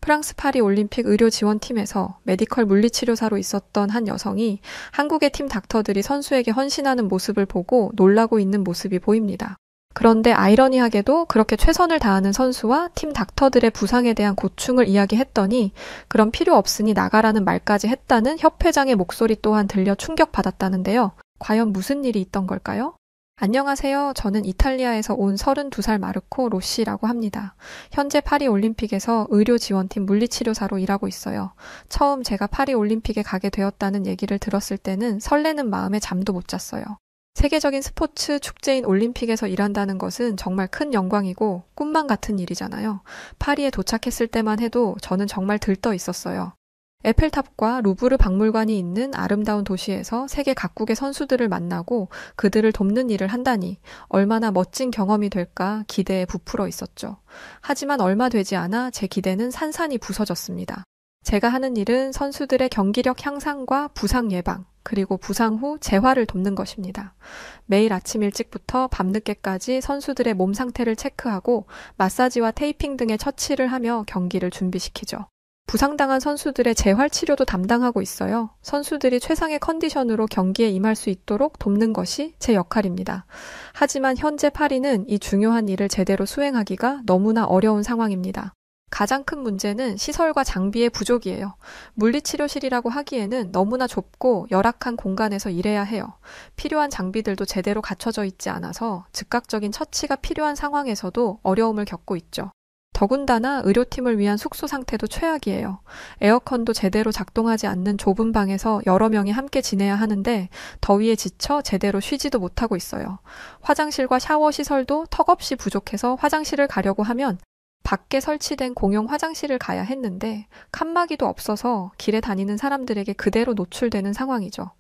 프랑스 파리 올림픽 의료 지원팀에서 메디컬 물리치료사로 있었던 한 여성이 한국의 팀 닥터들이 선수에게 헌신하는 모습을 보고 놀라고 있는 모습이 보입니다. 그런데 아이러니하게도 그렇게 최선을 다하는 선수와 팀 닥터들의 부상에 대한 고충을 이야기했더니 그런 필요 없으니 나가라는 말까지 했다는 협회장의 목소리 또한 들려 충격받았다는데요. 과연 무슨 일이 있던 걸까요? 안녕하세요. 저는 이탈리아에서 온 32살 마르코 로시라고 합니다. 현재 파리 올림픽에서 의료 지원팀 물리치료사로 일하고 있어요. 처음 제가 파리 올림픽에 가게 되었다는 얘기를 들었을 때는 설레는 마음에 잠도 못 잤어요. 세계적인 스포츠 축제인 올림픽에서 일한다는 것은 정말 큰 영광이고 꿈만 같은 일이잖아요. 파리에 도착했을 때만 해도 저는 정말 들떠 있었어요. 에펠탑과 루브르 박물관이 있는 아름다운 도시에서 세계 각국의 선수들을 만나고 그들을 돕는 일을 한다니 얼마나 멋진 경험이 될까 기대에 부풀어 있었죠. 하지만 얼마 되지 않아 제 기대는 산산이 부서졌습니다. 제가 하는 일은 선수들의 경기력 향상과 부상 예방, 그리고 부상 후 재활을 돕는 것입니다. 매일 아침 일찍부터 밤늦게까지 선수들의 몸 상태를 체크하고 마사지와 테이핑 등의 처치를 하며 경기를 준비시키죠. 부상당한 선수들의 재활 치료도 담당하고 있어요. 선수들이 최상의 컨디션으로 경기에 임할 수 있도록 돕는 것이 제 역할입니다. 하지만 현재 파리는 이 중요한 일을 제대로 수행하기가 너무나 어려운 상황입니다. 가장 큰 문제는 시설과 장비의 부족이에요. 물리치료실이라고 하기에는 너무나 좁고 열악한 공간에서 일해야 해요. 필요한 장비들도 제대로 갖춰져 있지 않아서 즉각적인 처치가 필요한 상황에서도 어려움을 겪고 있죠. 더군다나 의료팀을 위한 숙소 상태도 최악이에요. 에어컨도 제대로 작동하지 않는 좁은 방에서 여러 명이 함께 지내야 하는데 더위에 지쳐 제대로 쉬지도 못하고 있어요. 화장실과 샤워 시설도 턱없이 부족해서 화장실을 가려고 하면 밖에 설치된 공용 화장실을 가야 했는데 칸막이도 없어서 길에 다니는 사람들에게 그대로 노출되는 상황이죠.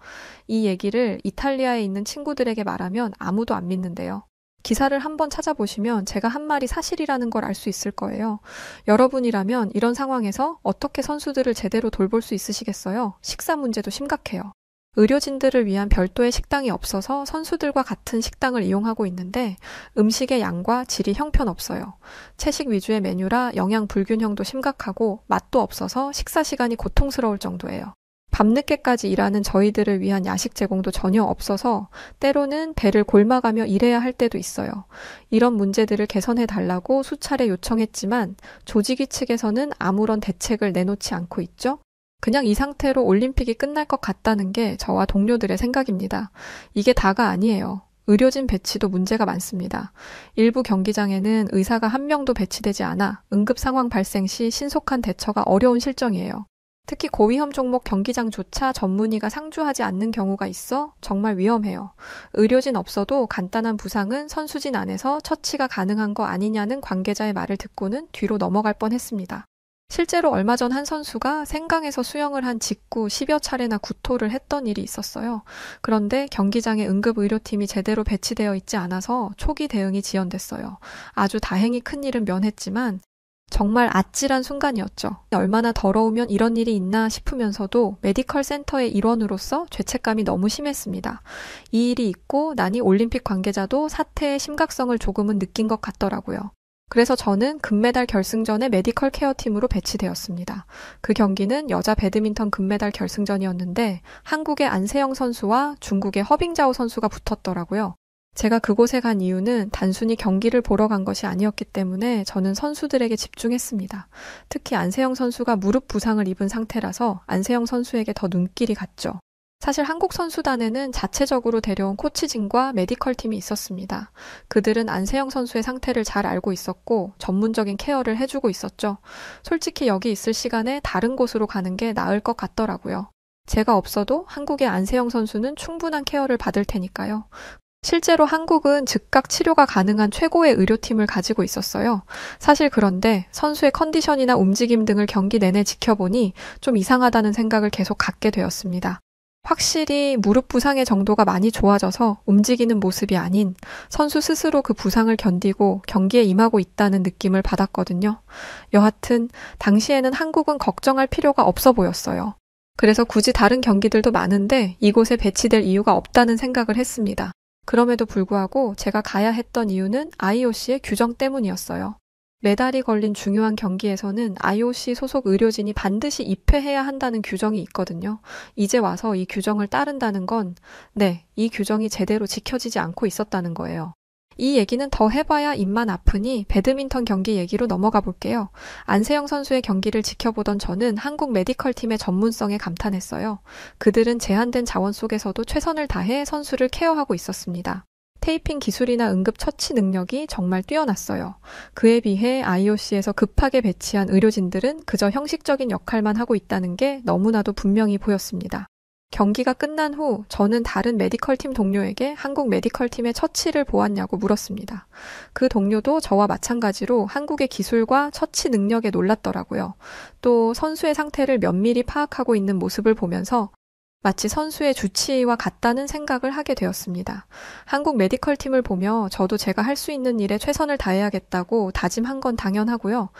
이 얘기를 이탈리아에 있는 친구들에게 말하면 아무도 안 믿는데요. 기사를 한번 찾아보시면 제가 한 말이 사실이라는 걸 알 수 있을 거예요. 여러분이라면 이런 상황에서 어떻게 선수들을 제대로 돌볼 수 있으시겠어요? 식사 문제도 심각해요. 의료진들을 위한 별도의 식당이 없어서 선수들과 같은 식당을 이용하고 있는데 음식의 양과 질이 형편없어요. 채식 위주의 메뉴라 영양 불균형도 심각하고 맛도 없어서 식사 시간이 고통스러울 정도예요. 밤늦게까지 일하는 저희들을 위한 야식 제공도 전혀 없어서 때로는 배를 골마가며 일해야 할 때도 있어요. 이런 문제들을 개선해 달라고 수차례 요청했지만 조직위 측에서는 아무런 대책을 내놓지 않고 있죠. 그냥 이 상태로 올림픽이 끝날 것 같다는 게 저와 동료들의 생각입니다. 이게 다가 아니에요. 의료진 배치도 문제가 많습니다. 일부 경기장에는 의사가 한 명도 배치되지 않아 응급 상황 발생 시 신속한 대처가 어려운 실정이에요. 특히 고위험 종목 경기장조차 전문의가 상주하지 않는 경우가 있어 정말 위험해요. 의료진 없어도 간단한 부상은 선수진 안에서 처치가 가능한 거 아니냐는 관계자의 말을 듣고는 뒤로 넘어갈 뻔했습니다. 실제로 얼마 전 한 선수가 생강에서 수영을 한 직후 10여 차례나 구토를 했던 일이 있었어요. 그런데 경기장에 응급의료팀이 제대로 배치되어 있지 않아서 초기 대응이 지연됐어요. 아주 다행히 큰일은 면했지만 정말 아찔한 순간이었죠. 얼마나 더러우면 이런 일이 있나 싶으면서도 메디컬 센터의 일원으로서 죄책감이 너무 심했습니다. 이 일이 있고 나니 올림픽 관계자도 사태의 심각성을 조금은 느낀 것 같더라고요. 그래서 저는 금메달 결승전에 메디컬 케어 팀으로 배치되었습니다. 그 경기는 여자 배드민턴 금메달 결승전이었는데 한국의 안세영 선수와 중국의 허빙자오 선수가 붙었더라고요. 제가 그곳에 간 이유는 단순히 경기를 보러 간 것이 아니었기 때문에 저는 선수들에게 집중했습니다. 특히 안세영 선수가 무릎 부상을 입은 상태라서 안세영 선수에게 더 눈길이 갔죠. 사실 한국 선수단에는 자체적으로 데려온 코치진과 메디컬 팀이 있었습니다. 그들은 안세영 선수의 상태를 잘 알고 있었고 전문적인 케어를 해주고 있었죠. 솔직히 여기 있을 시간에 다른 곳으로 가는 게 나을 것 같더라고요. 제가 없어도 한국의 안세영 선수는 충분한 케어를 받을 테니까요. 실제로 한국은 즉각 치료가 가능한 최고의 의료팀을 가지고 있었어요. 사실 그런데 선수의 컨디션이나 움직임 등을 경기 내내 지켜보니 좀 이상하다는 생각을 계속 갖게 되었습니다. 확실히 무릎 부상의 정도가 많이 좋아져서 움직이는 모습이 아닌 선수 스스로 그 부상을 견디고 경기에 임하고 있다는 느낌을 받았거든요. 여하튼 당시에는 한국은 걱정할 필요가 없어 보였어요. 그래서 굳이 다른 경기들도 많은데 이곳에 배치될 이유가 없다는 생각을 했습니다. 그럼에도 불구하고 제가 가야 했던 이유는 IOC의 규정 때문이었어요. 메달이 걸린 중요한 경기에서는 IOC 소속 의료진이 반드시 입회해야 한다는 규정이 있거든요. 이제 와서 이 규정을 따른다는 건, 네, 이 규정이 제대로 지켜지지 않고 있었다는 거예요. 이 얘기는 더 해봐야 입만 아프니 배드민턴 경기 얘기로 넘어가 볼게요. 안세영 선수의 경기를 지켜보던 저는 한국 메디컬 팀의 전문성에 감탄했어요. 그들은 제한된 자원 속에서도 최선을 다해 선수를 케어하고 있었습니다. 테이핑 기술이나 응급 처치 능력이 정말 뛰어났어요. 그에 비해 IOC에서 급하게 배치한 의료진들은 그저 형식적인 역할만 하고 있다는 게 너무나도 분명히 보였습니다. 경기가 끝난 후 저는 다른 메디컬 팀 동료에게 한국 메디컬 팀의 처치를 보았냐고 물었습니다. 그 동료도 저와 마찬가지로 한국의 기술과 처치 능력에 놀랐더라고요. 또 선수의 상태를 면밀히 파악하고 있는 모습을 보면서 마치 선수의 주치의와 같다는 생각을 하게 되었습니다. 한국 메디컬 팀을 보며 저도 제가 할 수 있는 일에 최선을 다해야겠다고 다짐한 건 당연하고요.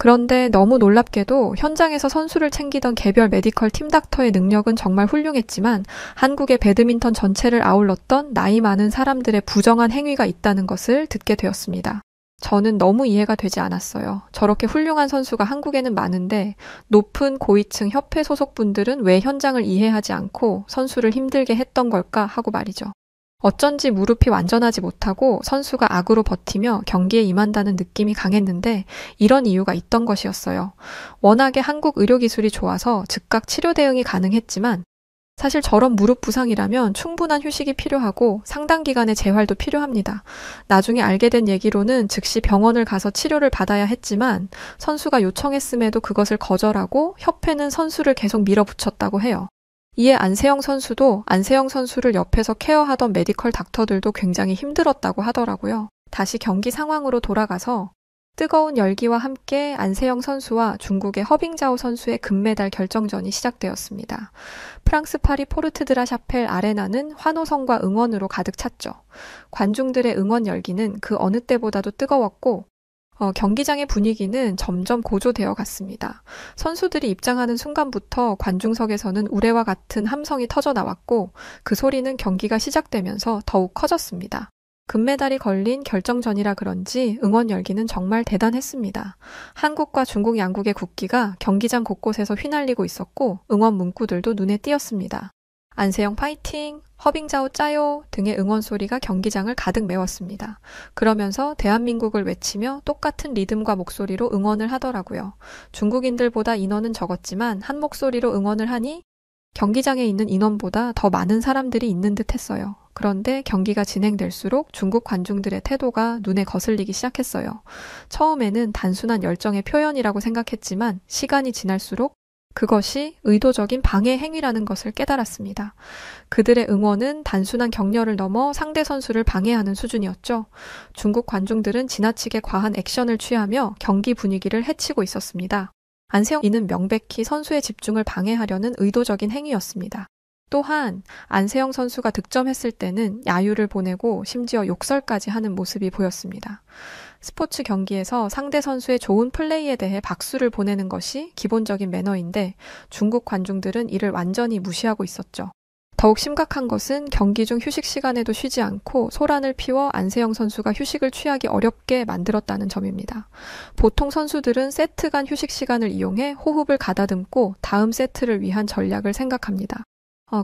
그런데 너무 놀랍게도 현장에서 선수를 챙기던 개별 메디컬 팀 닥터의 능력은 정말 훌륭했지만 한국의 배드민턴 전체를 아울렀던 나이 많은 사람들의 부정한 행위가 있다는 것을 듣게 되었습니다. 저는 너무 이해가 되지 않았어요. 저렇게 훌륭한 선수가 한국에는 많은데 높은 고위층 협회 소속분들은 왜 현장을 이해하지 않고 선수를 힘들게 했던 걸까 하고 말이죠. 어쩐지 무릎이 완전하지 못하고 선수가 악으로 버티며 경기에 임한다는 느낌이 강했는데 이런 이유가 있던 것이었어요. 워낙에 한국 의료기술이 좋아서 즉각 치료 대응이 가능했지만 사실 저런 무릎 부상이라면 충분한 휴식이 필요하고 상당 기간의 재활도 필요합니다. 나중에 알게 된 얘기로는 즉시 병원을 가서 치료를 받아야 했지만 선수가 요청했음에도 그것을 거절하고 협회는 선수를 계속 밀어붙였다고 해요. 이에 안세영 선수도 안세영 선수를 옆에서 케어하던 메디컬 닥터들도 굉장히 힘들었다고 하더라고요. 다시 경기 상황으로 돌아가서 뜨거운 열기와 함께 안세영 선수와 중국의 허빙자오 선수의 금메달 결정전이 시작되었습니다. 프랑스 파리 포르트 드라 샤펠 아레나는 환호성과 응원으로 가득 찼죠. 관중들의 응원 열기는 그 어느 때보다도 뜨거웠고 경기장의 분위기는 점점 고조되어 갔습니다. 선수들이 입장하는 순간부터 관중석에서는 우레와 같은 함성이 터져 나왔고 그 소리는 경기가 시작되면서 더욱 커졌습니다. 금메달이 걸린 결정전이라 그런지 응원 열기는 정말 대단했습니다. 한국과 중국 양국의 국기가 경기장 곳곳에서 휘날리고 있었고 응원 문구들도 눈에 띄었습니다. 안세영 파이팅! 허빙자오 짜요! 등의 응원 소리가 경기장을 가득 메웠습니다. 그러면서 대한민국을 외치며 똑같은 리듬과 목소리로 응원을 하더라고요. 중국인들보다 인원은 적었지만 한 목소리로 응원을 하니 경기장에 있는 인원보다 더 많은 사람들이 있는 듯 했어요. 그런데 경기가 진행될수록 중국 관중들의 태도가 눈에 거슬리기 시작했어요. 처음에는 단순한 열정의 표현이라고 생각했지만 시간이 지날수록 그것이 의도적인 방해 행위라는 것을 깨달았습니다. 그들의 응원은 단순한 격려를 넘어 상대 선수를 방해하는 수준이었죠. 중국 관중들은 지나치게 과한 액션을 취하며 경기 분위기를 해치고 있었습니다. 안세영 이는 명백히 선수의 집중을 방해하려는 의도적인 행위였습니다. 또한 안세영 선수가 득점했을 때는 야유를 보내고 심지어 욕설까지 하는 모습이 보였습니다. 스포츠 경기에서 상대 선수의 좋은 플레이에 대해 박수를 보내는 것이 기본적인 매너인데 중국 관중들은 이를 완전히 무시하고 있었죠. 더욱 심각한 것은 경기 중 휴식 시간에도 쉬지 않고 소란을 피워 안세영 선수가 휴식을 취하기 어렵게 만들었다는 점입니다. 보통 선수들은 세트 간 휴식 시간을 이용해 호흡을 가다듬고 다음 세트를 위한 전략을 생각합니다.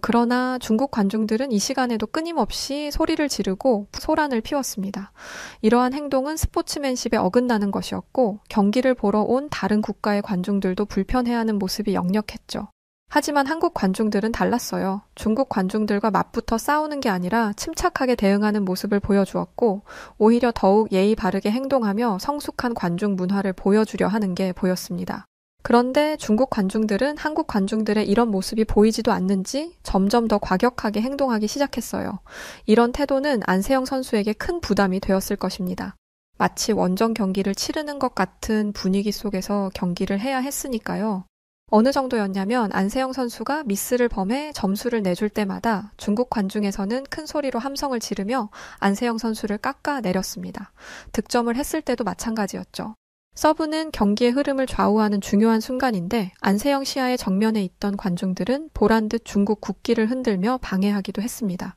그러나 중국 관중들은 이 시간에도 끊임없이 소리를 지르고 소란을 피웠습니다. 이러한 행동은 스포츠맨십에 어긋나는 것이었고 경기를 보러 온 다른 국가의 관중들도 불편해하는 모습이 역력했죠. 하지만 한국 관중들은 달랐어요. 중국 관중들과 맞붙어 싸우는 게 아니라 침착하게 대응하는 모습을 보여주었고 오히려 더욱 예의 바르게 행동하며 성숙한 관중 문화를 보여주려 하는 게 보였습니다. 그런데 중국 관중들은 한국 관중들의 이런 모습이 보이지도 않는지 점점 더 과격하게 행동하기 시작했어요. 이런 태도는 안세영 선수에게 큰 부담이 되었을 것입니다. 마치 원정 경기를 치르는 것 같은 분위기 속에서 경기를 해야 했으니까요. 어느 정도였냐면 안세영 선수가 미스를 범해 점수를 내줄 때마다 중국 관중에서는 큰 소리로 함성을 지르며 안세영 선수를 깎아내렸습니다. 득점을 했을 때도 마찬가지였죠. 서브는 경기의 흐름을 좌우하는 중요한 순간인데 안세영 시야의 정면에 있던 관중들은 보란듯 중국 국기를 흔들며 방해하기도 했습니다.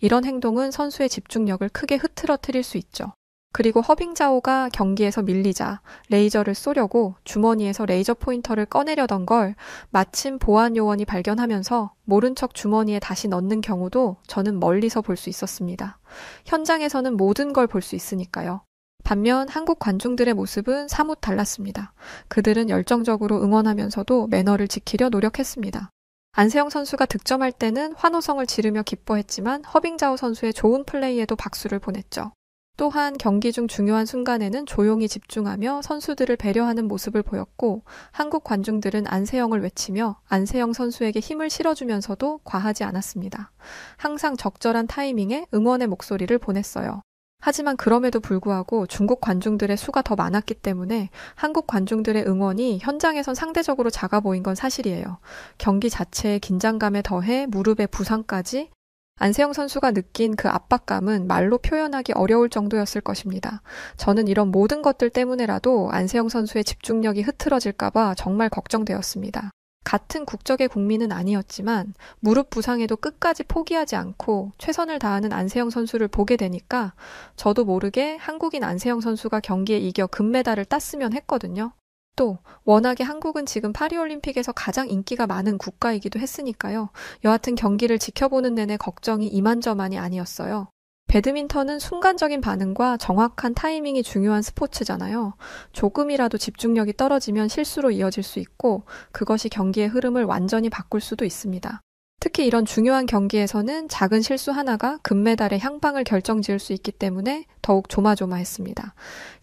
이런 행동은 선수의 집중력을 크게 흐트러뜨릴 수 있죠. 그리고 허빙자오가 경기에서 밀리자 레이저를 쏘려고 주머니에서 레이저 포인터를 꺼내려던 걸 마침 보안 요원이 발견하면서 모른 척 주머니에 다시 넣는 경우도 저는 멀리서 볼 수 있었습니다. 현장에서는 모든 걸 볼 수 있으니까요. 반면 한국 관중들의 모습은 사뭇 달랐습니다. 그들은 열정적으로 응원하면서도 매너를 지키려 노력했습니다. 안세영 선수가 득점할 때는 환호성을 지르며 기뻐했지만 허빙자오 선수의 좋은 플레이에도 박수를 보냈죠. 또한 경기 중 중요한 순간에는 조용히 집중하며 선수들을 배려하는 모습을 보였고 한국 관중들은 안세영을 외치며 안세영 선수에게 힘을 실어주면서도 과하지 않았습니다. 항상 적절한 타이밍에 응원의 목소리를 보냈어요. 하지만 그럼에도 불구하고 중국 관중들의 수가 더 많았기 때문에 한국 관중들의 응원이 현장에선 상대적으로 작아 보인 건 사실이에요. 경기 자체의 긴장감에 더해 무릎의 부상까지 안세영 선수가 느낀 그 압박감은 말로 표현하기 어려울 정도였을 것입니다. 저는 이런 모든 것들 때문에라도 안세영 선수의 집중력이 흐트러질까봐 정말 걱정되었습니다. 같은 국적의 국민은 아니었지만 무릎 부상에도 끝까지 포기하지 않고 최선을 다하는 안세영 선수를 보게 되니까 저도 모르게 한국인 안세영 선수가 경기에 이겨 금메달을 땄으면 했거든요. 또 워낙에 한국은 지금 파리올림픽에서 가장 인기가 많은 국가이기도 했으니까요. 여하튼 경기를 지켜보는 내내 걱정이 이만저만이 아니었어요. 배드민턴은 순간적인 반응과 정확한 타이밍이 중요한 스포츠잖아요. 조금이라도 집중력이 떨어지면 실수로 이어질 수 있고 그것이 경기의 흐름을 완전히 바꿀 수도 있습니다. 특히 이런 중요한 경기에서는 작은 실수 하나가 금메달의 향방을 결정지을 수 있기 때문에 더욱 조마조마했습니다.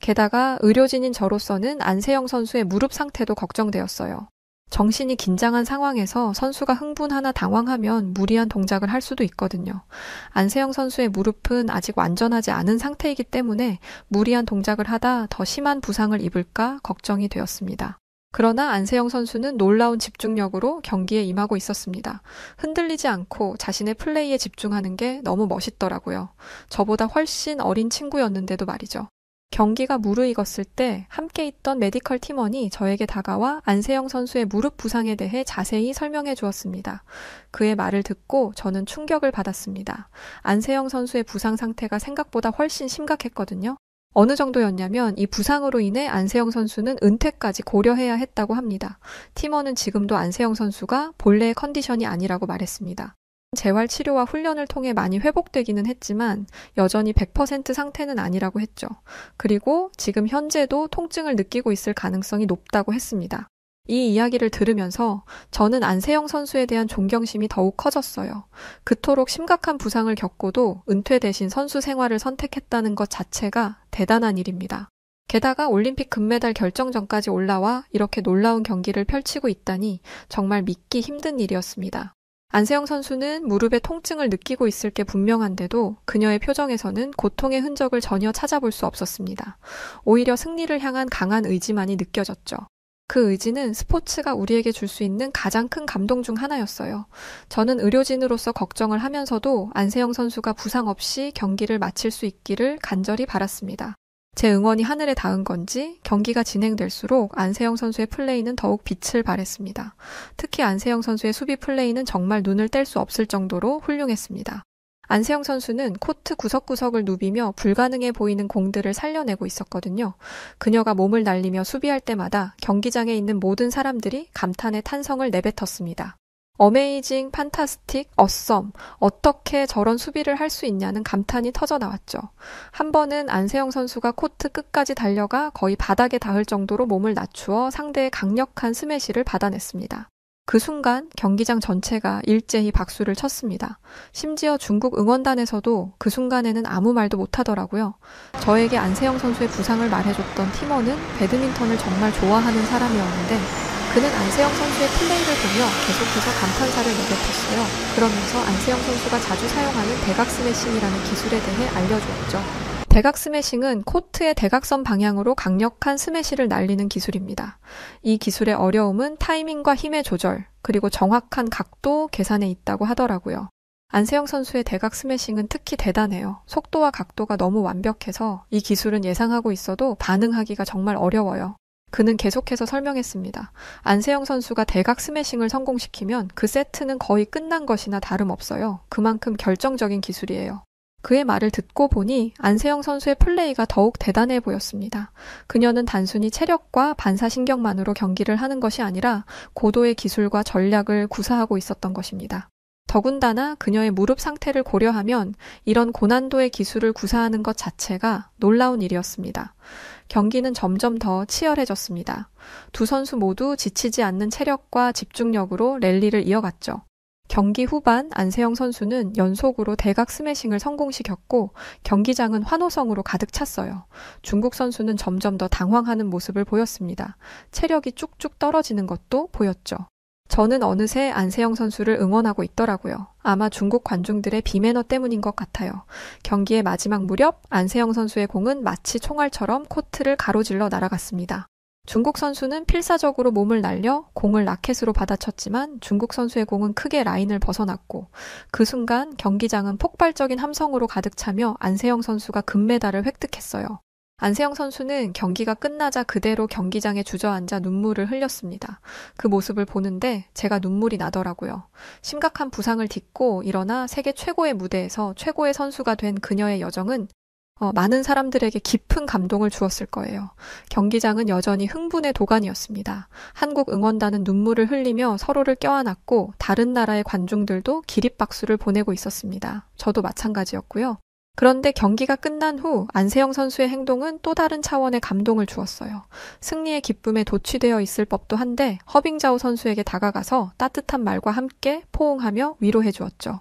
게다가 의료진인 저로서는 안세영 선수의 무릎 상태도 걱정되었어요. 정신이 긴장한 상황에서 선수가 흥분하나 당황하면 무리한 동작을 할 수도 있거든요. 안세영 선수의 무릎은 아직 완전하지 않은 상태이기 때문에 무리한 동작을 하다 더 심한 부상을 입을까 걱정이 되었습니다. 그러나 안세영 선수는 놀라운 집중력으로 경기에 임하고 있었습니다. 흔들리지 않고 자신의 플레이에 집중하는 게 너무 멋있더라고요. 저보다 훨씬 어린 친구였는데도 말이죠. 경기가 무르익었을 때 함께 있던 메디컬 팀원이 저에게 다가와 안세영 선수의 무릎 부상에 대해 자세히 설명해 주었습니다. 그의 말을 듣고 저는 충격을 받았습니다. 안세영 선수의 부상 상태가 생각보다 훨씬 심각했거든요. 어느 정도였냐면 이 부상으로 인해 안세영 선수는 은퇴까지 고려해야 했다고 합니다. 팀원은 지금도 안세영 선수가 본래의 컨디션이 아니라고 말했습니다. 재활 치료와 훈련을 통해 많이 회복되기는 했지만 여전히 100% 상태는 아니라고 했죠. 그리고 지금 현재도 통증을 느끼고 있을 가능성이 높다고 했습니다. 이 이야기를 들으면서 저는 안세영 선수에 대한 존경심이 더욱 커졌어요. 그토록 심각한 부상을 겪고도 은퇴 대신 선수 생활을 선택했다는 것 자체가 대단한 일입니다. 게다가 올림픽 금메달 결정전까지 올라와 이렇게 놀라운 경기를 펼치고 있다니 정말 믿기 힘든 일이었습니다. 안세영 선수는 무릎에 통증을 느끼고 있을 게 분명한데도 그녀의 표정에서는 고통의 흔적을 전혀 찾아볼 수 없었습니다. 오히려 승리를 향한 강한 의지만이 느껴졌죠. 그 의지는 스포츠가 우리에게 줄 수 있는 가장 큰 감동 중 하나였어요. 저는 의료진으로서 걱정을 하면서도 안세영 선수가 부상 없이 경기를 마칠 수 있기를 간절히 바랐습니다. 제 응원이 하늘에 닿은 건지 경기가 진행될수록 안세영 선수의 플레이는 더욱 빛을 발했습니다. 특히 안세영 선수의 수비 플레이는 정말 눈을 뗄 수 없을 정도로 훌륭했습니다. 안세영 선수는 코트 구석구석을 누비며 불가능해 보이는 공들을 살려내고 있었거든요. 그녀가 몸을 날리며 수비할 때마다 경기장에 있는 모든 사람들이 감탄의 탄성을 내뱉었습니다. 어메이징, 판타스틱, 어썸, 어떻게 저런 수비를 할 수 있냐는 감탄이 터져 나왔죠. 한 번은 안세영 선수가 코트 끝까지 달려가 거의 바닥에 닿을 정도로 몸을 낮추어 상대의 강력한 스매시를 받아냈습니다. 그 순간 경기장 전체가 일제히 박수를 쳤습니다. 심지어 중국 응원단에서도 그 순간에는 아무 말도 못하더라고요. 저에게 안세영 선수의 부상을 말해줬던 팀원은 배드민턴을 정말 좋아하는 사람이었는데 그는 안세영 선수의 플레이를 보며 계속해서 감탄사를 내뱉었어요. 그러면서 안세영 선수가 자주 사용하는 대각 스매싱이라는 기술에 대해 알려주었죠. 대각 스매싱은 코트의 대각선 방향으로 강력한 스매시를 날리는 기술입니다. 이 기술의 어려움은 타이밍과 힘의 조절, 그리고 정확한 각도 계산에 있다고 하더라고요. 안세영 선수의 대각 스매싱은 특히 대단해요. 속도와 각도가 너무 완벽해서 이 기술은 예상하고 있어도 반응하기가 정말 어려워요. 그는 계속해서 설명했습니다. 안세영 선수가 대각 스매싱을 성공시키면 그 세트는 거의 끝난 것이나 다름없어요. 그만큼 결정적인 기술이에요. 그의 말을 듣고 보니 안세영 선수의 플레이가 더욱 대단해 보였습니다. 그녀는 단순히 체력과 반사신경만으로 경기를 하는 것이 아니라 고도의 기술과 전략을 구사하고 있었던 것입니다. 더군다나 그녀의 무릎 상태를 고려하면 이런 고난도의 기술을 구사하는 것 자체가 놀라운 일이었습니다. 경기는 점점 더 치열해졌습니다. 두 선수 모두 지치지 않는 체력과 집중력으로 랠리를 이어갔죠. 경기 후반 안세영 선수는 연속으로 대각 스매싱을 성공시켰고 경기장은 환호성으로 가득 찼어요. 중국 선수는 점점 더 당황하는 모습을 보였습니다. 체력이 쭉쭉 떨어지는 것도 보였죠. 저는 어느새 안세영 선수를 응원하고 있더라고요. 아마 중국 관중들의 비매너 때문인 것 같아요. 경기의 마지막 무렵 안세영 선수의 공은 마치 총알처럼 코트를 가로질러 날아갔습니다. 중국 선수는 필사적으로 몸을 날려 공을 라켓으로 받아쳤지만 중국 선수의 공은 크게 라인을 벗어났고 그 순간 경기장은 폭발적인 함성으로 가득 차며 안세영 선수가 금메달을 획득했어요. 안세영 선수는 경기가 끝나자 그대로 경기장에 주저앉아 눈물을 흘렸습니다. 그 모습을 보는데 제가 눈물이 나더라고요. 심각한 부상을 딛고 일어나 세계 최고의 무대에서 최고의 선수가 된 그녀의 여정은 많은 사람들에게 깊은 감동을 주었을 거예요. 경기장은 여전히 흥분의 도가니였습니다. 한국 응원단은 눈물을 흘리며 서로를 껴안았고 다른 나라의 관중들도 기립박수를 보내고 있었습니다. 저도 마찬가지였고요. 그런데 경기가 끝난 후 안세영 선수의 행동은 또 다른 차원의 감동을 주었어요. 승리의 기쁨에 도취되어 있을 법도 한데 허빙자오 선수에게 다가가서 따뜻한 말과 함께 포옹하며 위로해 주었죠.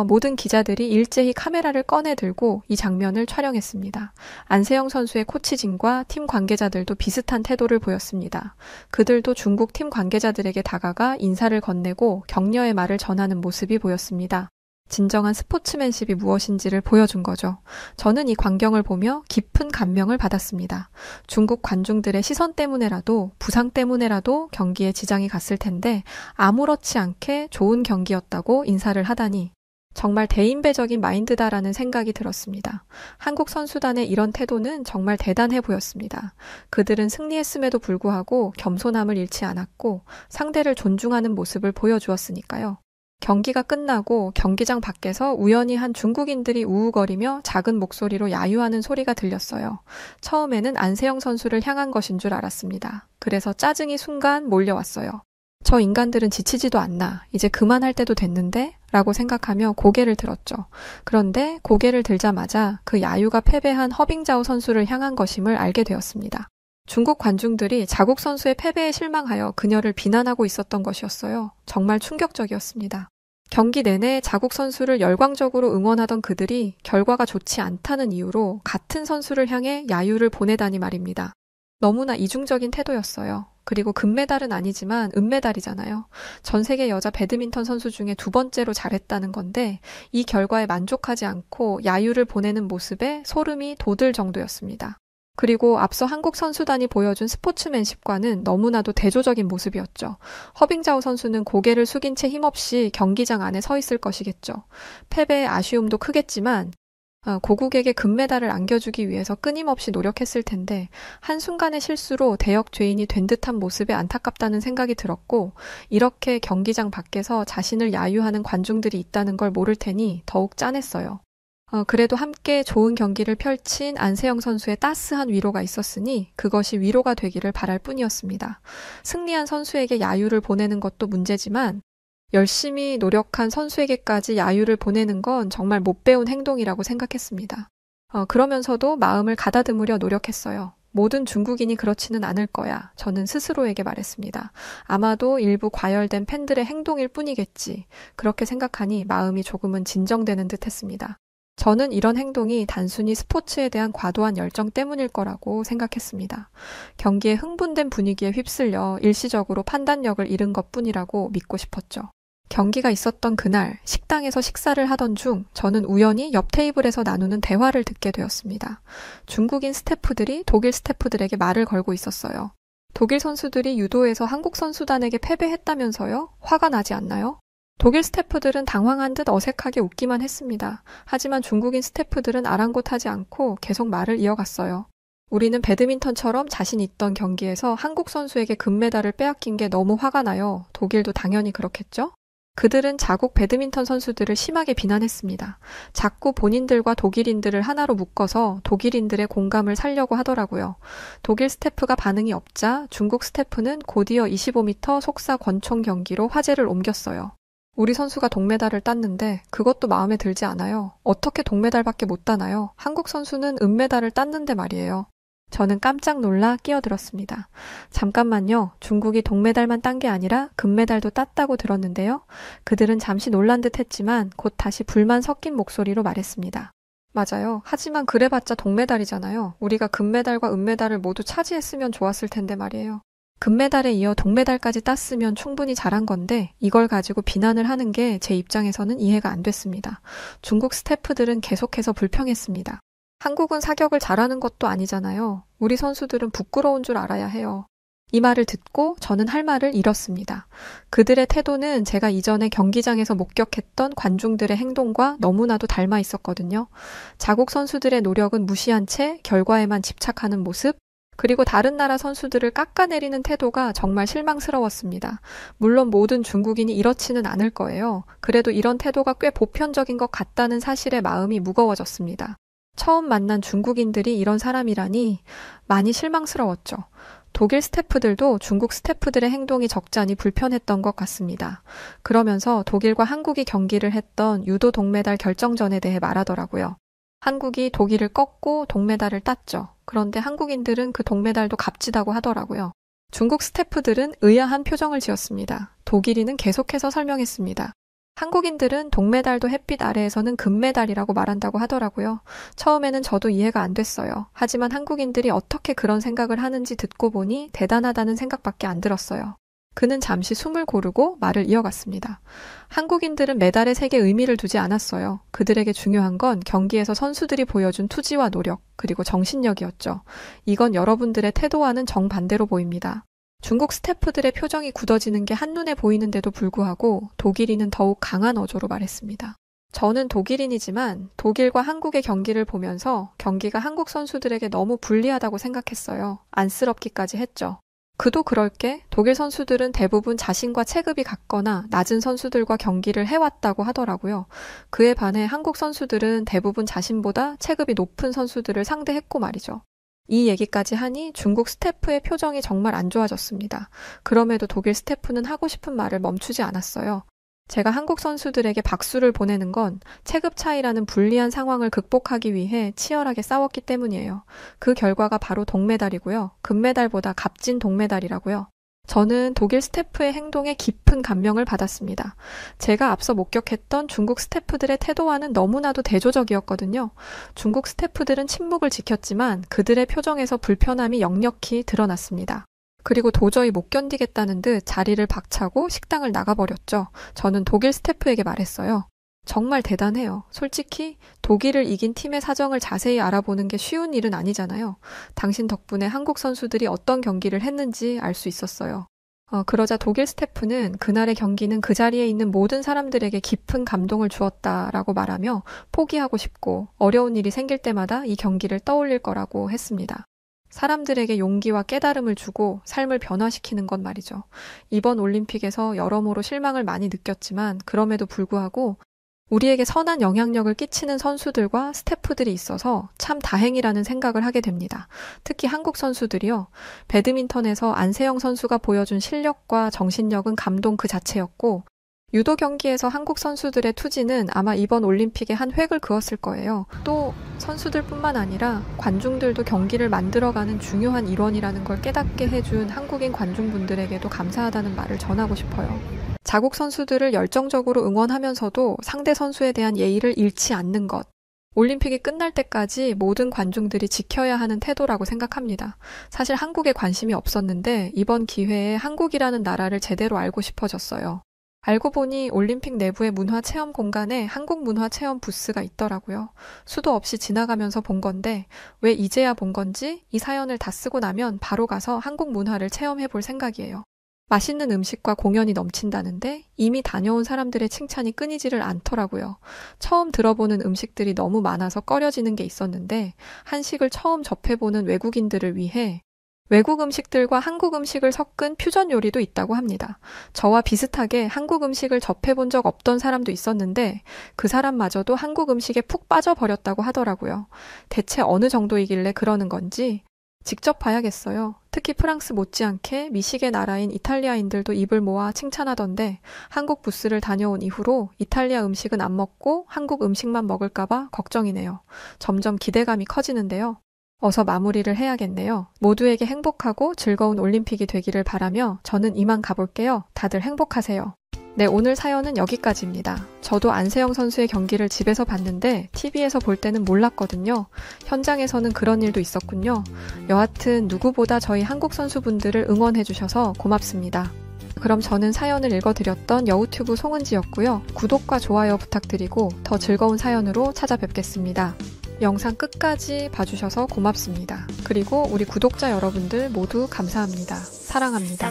모든 기자들이 일제히 카메라를 꺼내 들고 이 장면을 촬영했습니다. 안세영 선수의 코치진과 팀 관계자들도 비슷한 태도를 보였습니다. 그들도 중국 팀 관계자들에게 다가가 인사를 건네고 격려의 말을 전하는 모습이 보였습니다. 진정한 스포츠맨십이 무엇인지를 보여준 거죠. 저는 이 광경을 보며 깊은 감명을 받았습니다. 중국 관중들의 시선 때문에라도 부상 때문에라도 경기에 지장이 갔을 텐데 아무렇지 않게 좋은 경기였다고 인사를 하다니 정말 대인배적인 마인드다라는 생각이 들었습니다. 한국 선수단의 이런 태도는 정말 대단해 보였습니다. 그들은 승리했음에도 불구하고 겸손함을 잃지 않았고 상대를 존중하는 모습을 보여주었으니까요. 경기가 끝나고 경기장 밖에서 우연히 한 중국인들이 우우거리며 작은 목소리로 야유하는 소리가 들렸어요. 처음에는 안세영 선수를 향한 것인 줄 알았습니다. 그래서 짜증이 순간 몰려왔어요. 저 인간들은 지치지도 않나. 이제 그만할 때도 됐는데? 라고 생각하며 고개를 들었죠. 그런데 고개를 들자마자 그 야유가 패배한 허빙자오 선수를 향한 것임을 알게 되었습니다. 중국 관중들이 자국 선수의 패배에 실망하여 그녀를 비난하고 있었던 것이었어요. 정말 충격적이었습니다. 경기 내내 자국 선수를 열광적으로 응원하던 그들이 결과가 좋지 않다는 이유로 같은 선수를 향해 야유를 보내다니 말입니다. 너무나 이중적인 태도였어요. 그리고 금메달은 아니지만 은메달이잖아요. 전 세계 여자 배드민턴 선수 중에 두 번째로 잘했다는 건데 이 결과에 만족하지 않고 야유를 보내는 모습에 소름이 돋을 정도였습니다. 그리고 앞서 한국 선수단이 보여준 스포츠맨십과는 너무나도 대조적인 모습이었죠. 허빙자오 선수는 고개를 숙인 채 힘없이 경기장 안에 서 있을 것이겠죠. 패배의 아쉬움도 크겠지만 고국에게 금메달을 안겨주기 위해서 끊임없이 노력했을 텐데 한순간의 실수로 대역 죄인이 된 듯한 모습에 안타깝다는 생각이 들었고 이렇게 경기장 밖에서 자신을 야유하는 관중들이 있다는 걸 모를 테니 더욱 짠했어요. 그래도 함께 좋은 경기를 펼친 안세영 선수의 따스한 위로가 있었으니 그것이 위로가 되기를 바랄 뿐이었습니다. 승리한 선수에게 야유를 보내는 것도 문제지만 열심히 노력한 선수에게까지 야유를 보내는 건 정말 못 배운 행동이라고 생각했습니다. 그러면서도 마음을 가다듬으려 노력했어요. 모든 중국인이 그렇지는 않을 거야. 저는 스스로에게 말했습니다. 아마도 일부 과열된 팬들의 행동일 뿐이겠지. 그렇게 생각하니 마음이 조금은 진정되는 듯 했습니다. 저는 이런 행동이 단순히 스포츠에 대한 과도한 열정 때문일 거라고 생각했습니다. 경기에 흥분된 분위기에 휩쓸려 일시적으로 판단력을 잃은 것뿐이라고 믿고 싶었죠. 경기가 있었던 그날 식당에서 식사를 하던 중 저는 우연히 옆 테이블에서 나누는 대화를 듣게 되었습니다. 중국인 스태프들이 독일 스태프들에게 말을 걸고 있었어요. 독일 선수들이 유도에서 한국 선수단에게 패배했다면서요? 화가 나지 않나요? 독일 스태프들은 당황한 듯 어색하게 웃기만 했습니다. 하지만 중국인 스태프들은 아랑곳하지 않고 계속 말을 이어갔어요. 우리는 배드민턴처럼 자신 있던 경기에서 한국 선수에게 금메달을 빼앗긴 게 너무 화가 나요. 독일도 당연히 그렇겠죠? 그들은 자국 배드민턴 선수들을 심하게 비난했습니다. 자꾸 본인들과 독일인들을 하나로 묶어서 독일인들의 공감을 살려고 하더라고요. 독일 스태프가 반응이 없자 중국 스태프는 곧이어 25m 속사 권총 경기로 화제를 옮겼어요. 우리 선수가 동메달을 땄는데 그것도 마음에 들지 않아요. 어떻게 동메달밖에 못 따나요? 한국 선수는 은메달을 땄는데 말이에요. 저는 깜짝 놀라 끼어들었습니다. 잠깐만요. 중국이 동메달만 딴 게 아니라 금메달도 땄다고 들었는데요. 그들은 잠시 놀란 듯 했지만 곧 다시 불만 섞인 목소리로 말했습니다. 맞아요. 하지만 그래봤자 동메달이잖아요. 우리가 금메달과 은메달을 모두 차지했으면 좋았을 텐데 말이에요. 금메달에 이어 동메달까지 땄으면 충분히 잘한 건데 이걸 가지고 비난을 하는 게 제 입장에서는 이해가 안 됐습니다. 중국 스태프들은 계속해서 불평했습니다. 한국은 사격을 잘하는 것도 아니잖아요. 우리 선수들은 부끄러운 줄 알아야 해요. 이 말을 듣고 저는 할 말을 잃었습니다. 그들의 태도는 제가 이전에 경기장에서 목격했던 관중들의 행동과 너무나도 닮아 있었거든요. 자국 선수들의 노력은 무시한 채 결과에만 집착하는 모습, 그리고 다른 나라 선수들을 깎아내리는 태도가 정말 실망스러웠습니다. 물론 모든 중국인이 이렇지는 않을 거예요. 그래도 이런 태도가 꽤 보편적인 것 같다는 사실에 마음이 무거워졌습니다. 처음 만난 중국인들이 이런 사람이라니 많이 실망스러웠죠. 독일 스태프들도 중국 스태프들의 행동이 적잖이 불편했던 것 같습니다. 그러면서 독일과 한국이 경기를 했던 유도 동메달 결정전에 대해 말하더라고요. 한국이 독일을 꺾고 동메달을 땄죠. 그런데 한국인들은 그 동메달도 값지다고 하더라고요. 중국 스태프들은 의아한 표정을 지었습니다. 독일인은 계속해서 설명했습니다. 한국인들은 동메달도 햇빛 아래에서는 금메달이라고 말한다고 하더라고요. 처음에는 저도 이해가 안 됐어요. 하지만 한국인들이 어떻게 그런 생각을 하는지 듣고 보니 대단하다는 생각밖에 안 들었어요. 그는 잠시 숨을 고르고 말을 이어갔습니다. 한국인들은 메달에 색에 의미를 두지 않았어요. 그들에게 중요한 건 경기에서 선수들이 보여준 투지와 노력, 그리고 정신력이었죠. 이건 여러분들의 태도와는 정반대로 보입니다. 중국 스태프들의 표정이 굳어지는 게 한눈에 보이는데도 불구하고 독일인은 더욱 강한 어조로 말했습니다. 저는 독일인이지만 독일과 한국의 경기를 보면서 경기가 한국 선수들에게 너무 불리하다고 생각했어요. 안쓰럽기까지 했죠. 그도 그럴 게 독일 선수들은 대부분 자신과 체급이 같거나 낮은 선수들과 경기를 해왔다고 하더라고요. 그에 반해 한국 선수들은 대부분 자신보다 체급이 높은 선수들을 상대했고 말이죠. 이 얘기까지 하니 중국 스태프의 표정이 정말 안 좋아졌습니다. 그럼에도 독일 스태프는 하고 싶은 말을 멈추지 않았어요. 제가 한국 선수들에게 박수를 보내는 건 체급 차이라는 불리한 상황을 극복하기 위해 치열하게 싸웠기 때문이에요. 그 결과가 바로 동메달이고요. 금메달보다 값진 동메달이라고요. 저는 독일 스태프의 행동에 깊은 감명을 받았습니다. 제가 앞서 목격했던 중국 스태프들의 태도와는 너무나도 대조적이었거든요. 중국 스태프들은 침묵을 지켰지만 그들의 표정에서 불편함이 역력히 드러났습니다. 그리고 도저히 못 견디겠다는 듯 자리를 박차고 식당을 나가버렸죠. 저는 독일 스태프에게 말했어요. 정말 대단해요. 솔직히 독일을 이긴 팀의 사정을 자세히 알아보는 게 쉬운 일은 아니잖아요. 당신 덕분에 한국 선수들이 어떤 경기를 했는지 알 수 있었어요. 그러자 독일 스태프는 그날의 경기는 그 자리에 있는 모든 사람들에게 깊은 감동을 주었다라고 말하며 포기하고 싶고 어려운 일이 생길 때마다 이 경기를 떠올릴 거라고 했습니다. 사람들에게 용기와 깨달음을 주고 삶을 변화시키는 건 말이죠. 이번 올림픽에서 여러모로 실망을 많이 느꼈지만 그럼에도 불구하고 우리에게 선한 영향력을 끼치는 선수들과 스태프들이 있어서 참 다행이라는 생각을 하게 됩니다. 특히 한국 선수들이요. 배드민턴에서 안세영 선수가 보여준 실력과 정신력은 감동 그 자체였고 유도 경기에서 한국 선수들의 투지는 아마 이번 올림픽에 한 획을 그었을 거예요. 또 선수들뿐만 아니라 관중들도 경기를 만들어가는 중요한 일원이라는 걸 깨닫게 해준 한국인 관중분들에게도 감사하다는 말을 전하고 싶어요. 자국 선수들을 열정적으로 응원하면서도 상대 선수에 대한 예의를 잃지 않는 것. 올림픽이 끝날 때까지 모든 관중들이 지켜야 하는 태도라고 생각합니다. 사실 한국에 관심이 없었는데 이번 기회에 한국이라는 나라를 제대로 알고 싶어졌어요. 알고 보니 올림픽 내부의 문화체험 공간에 한국 문화체험 부스가 있더라고요. 수도 없이 지나가면서 본 건데 왜 이제야 본 건지 이 사연을 다 쓰고 나면 바로 가서 한국 문화를 체험해 볼 생각이에요. 맛있는 음식과 공연이 넘친다는데 이미 다녀온 사람들의 칭찬이 끊이지를 않더라고요. 처음 들어보는 음식들이 너무 많아서 꺼려지는 게 있었는데 한식을 처음 접해보는 외국인들을 위해 외국 음식들과 한국 음식을 섞은 퓨전 요리도 있다고 합니다. 저와 비슷하게 한국 음식을 접해본 적 없던 사람도 있었는데 그 사람마저도 한국 음식에 푹 빠져버렸다고 하더라고요. 대체 어느 정도이길래 그러는 건지 직접 봐야겠어요. 특히 프랑스 못지않게 미식의 나라인 이탈리아인들도 입을 모아 칭찬하던데 한국 부스를 다녀온 이후로 이탈리아 음식은 안 먹고 한국 음식만 먹을까봐 걱정이네요. 점점 기대감이 커지는데요. 어서 마무리를 해야겠네요. 모두에게 행복하고 즐거운 올림픽이 되기를 바라며 저는 이만 가볼게요. 다들 행복하세요. 네, 오늘 사연은 여기까지입니다. 저도 안세영 선수의 경기를 집에서 봤는데 TV에서 볼 때는 몰랐거든요. 현장에서는 그런 일도 있었군요. 여하튼 누구보다 저희 한국 선수분들을 응원해주셔서 고맙습니다. 그럼 저는 사연을 읽어드렸던 여우튜브 송은지였고요. 구독과 좋아요 부탁드리고 더 즐거운 사연으로 찾아뵙겠습니다. 영상 끝까지 봐주셔서 고맙습니다. 그리고 우리 구독자 여러분들 모두 감사합니다. 사랑합니다.